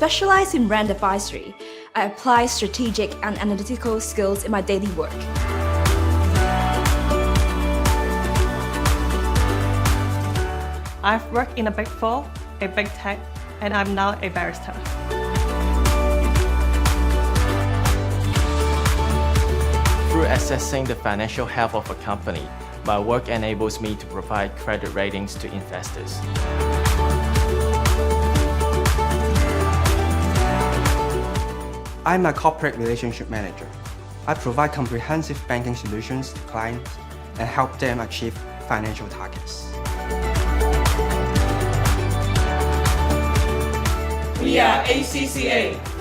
specialize in brand advisory. I apply strategic and analytical skills in my daily work. I've worked in a Big Four, a big tech, and I'm now a barrister. Through assessing the financial health of a company, my work enables me to provide credit ratings to investors. I'm a corporate relationship manager. I provide comprehensive banking solutions to clients and help them achieve financial targets. We are ACCA.